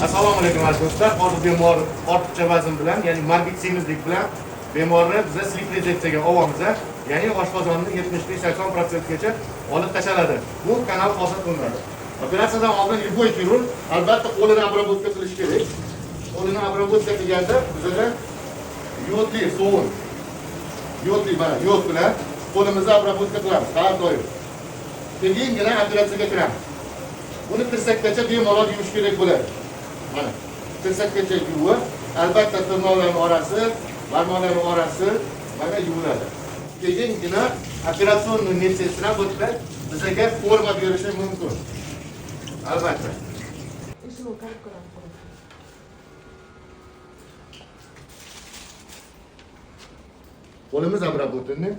Assalomu alaykum aziz do'stlar. Hozir bemor ortiqcha vazn bilan, ya'ni morbid semizlik bilan bemorni biz slip rezeksiyaga olyapmiz. Ya'ni oshqozonni 75-80% gacha olib tashladi. Bu kanal hozir qilinadi. Operatsiyadan oldin любой xirurg albatta qo'lini обработка qilish kerak. Qo'lini обработка qilganda bizga yodli sovun, yodli mana yod bilan qo'limizni обработка qilamiz har doim. Keyingina operatsiyaga kiramiz. Buni tirsakgacha bemalol yuvish kerak bo'ladi. Mana tirsakgacha yuvib, albatta tirnoqlarning orasi, barmoqlarning orasi mana yuviladi. Keyingina operatsion meditsina bo'lsa bizga forma berishi mumkin. Albatta. Qo'limiz обработаны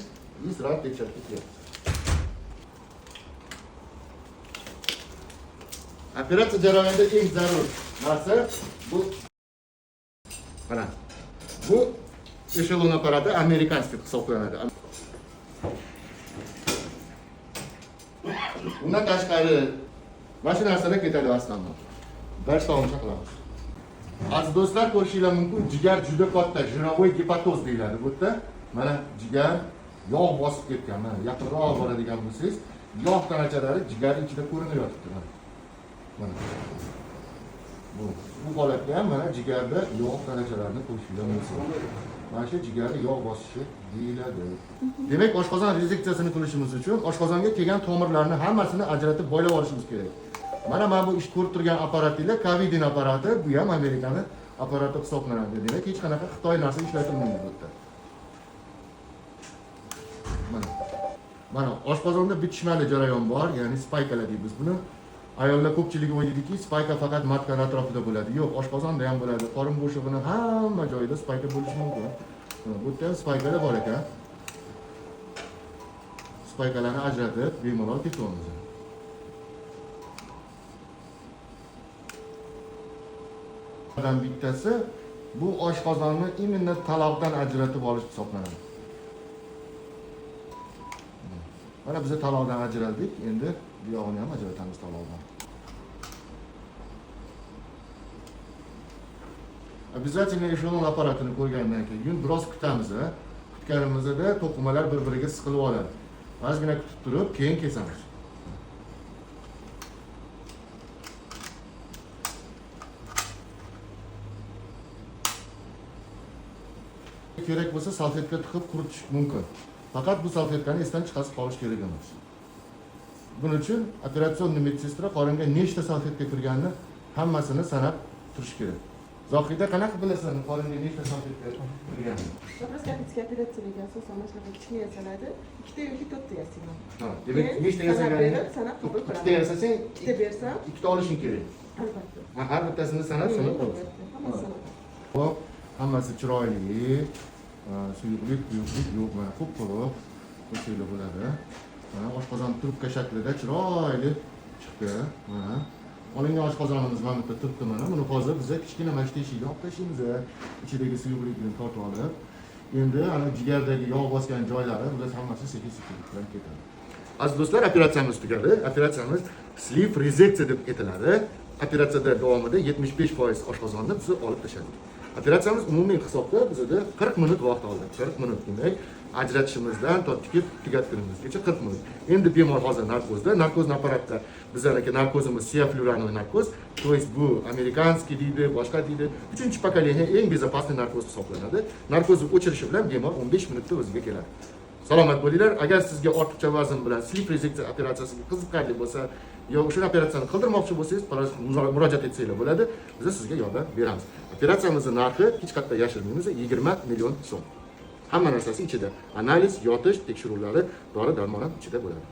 и сразу tekshirib ketyapti. Operatsiya jarayonida eng zarur narsa bu mana bu echelon apparati amerikanskiy hisoblanadi. Undan tashqari mana shu narsalar ketadi aslında. Bir sog'incha qilamiz. Aziz do'stlar, ko'rishingiz mumkin, jigar juda katta, jinovoy gepatoz deyiladi. Bu yerda mana jigar yog' bosib ketgan. Mana yaqinroq boradigan bo'lsangiz, yog' tanachalari jigar ichida ko'rinib yotibdi. Mana bu holatda ham mana jigarda yog' tanachalarini ko'rishingiz mumkin. Mana shu jigarda yog' bosishi deyiladi. Demak, oshqozon rezeksiyasini qilishimiz uchun oshqozonga kelgan tomirlarni hammasini ajratib boylab olishimiz kerak. Mana bu ish ko'rib turgan apparatlar Covidin apparati, bu ham Amerikaning apparati hisoblanadi. Demak, hech qanaqa Xitoy narsa ishlatilmaydi bu yerda. Mana oshqozonda bitishmali jarayon bor, ya'ni spaykalar deymiz buni. Ayollar ko'pchiligi o'ylaydiki, spayka faqat matkan atrofida bo'ladi. Yo'q, oshqozonda ham bo'ladi. Qorin bo'shig'ining hamma joyida spayka bo'lishi mumkin. Bu yerda spaykalar bor ekan. Spaykalarni ajratib, bemalol ketamiz. Bundan bittasi bu oshqozonni imенно taloqdan ajratib olish hisoblanadi. Mana biz taloqdan ajratdik, endi bu yog'ini ham ajratamiz taloqdan. Обязательно echelon apparatini ko'rgandan keyin biroz kutamiz. Kutganimizda to'qimalar bir-biriga siqilib oladi. Ozgina kutib turib, keyin kesamiz. Kerak bo'lsa salfetka tiqib quritish mumkin. Faqat bu salfetkani esdan chiqarib qolish kerak emas. Buning uchun operatsion meditsina qoringa nechta salfetka kirganini hammasini sanab turish kerak. Zohida qanaqa bilasan qoringa nechta salfetka kirganini? Laparoskopik operatsiyaga asosan mana shunaqa kichkina yasaladi. 2 yoki 4 yasayman. Ha, demak nechta yasaganini sanab qabul qilaman. 2 yasasang, 2 bersam, 2 olishing kerak. Albatta. Har bittasini sanab qolasan. Hop, hammasi chiroyli. Suyuqlik yo'q, mana quruq ko'chaylar bo'ladi. Mana oshqozon trubka shaklida chiroyli chiqdi. Mana olingan oshqozonimiz mana bu yerda turibdi mana. Buni hozir biz kichkina mana shu teshikni olib tashlaymiz. Ichidagi suyuqlikni tortib olib, endi ana jigardagi yog' bosgan joylari biz hammasi sekin-sekin bilan ketadi. Aziz do'stlar, operatsiyamiz tugadi. Operatsiyamiz slip rezeksiya deb aytiladi. Operatsiyada davomida 75% oshqozonni biz olib tashladik. Operatsiyamiz umumiy hisobda bizda 40 minut vaqt oldi. 40 minut demak, ajratishimizdan tortib tugatganimizgacha 40 minut. Endi bemor hozir narkozda, narkozning apparatda bizlarga narkozimiz seaflyuranoy narkoz, to есть bu amerikanskiy deydi, boshqa deydi. 3-pokoleniya eng безопасный narkoz hisoblanadi. Narkozni o'chirishi bilan bemor 15 minutda o'ziga keladi. Salomat bo'linglar. Agar sizga ortiqcha vazn bilan slip rezeksiya operatsiyasiga qiziqarli bo'lsa, yoki o'sha operatsiyani qildirmoqchi bo'lsangiz, murojaat etsanglar bo'ladi. Biz sizga yordam beramiz. Operatsiyamizning narxi hech qayerda yashirmaymiz, 20 million so'm. Hamma narsasi ichida. Analiz, yotish, tekshiruvlari, dori-darmon ichida bo'ladi.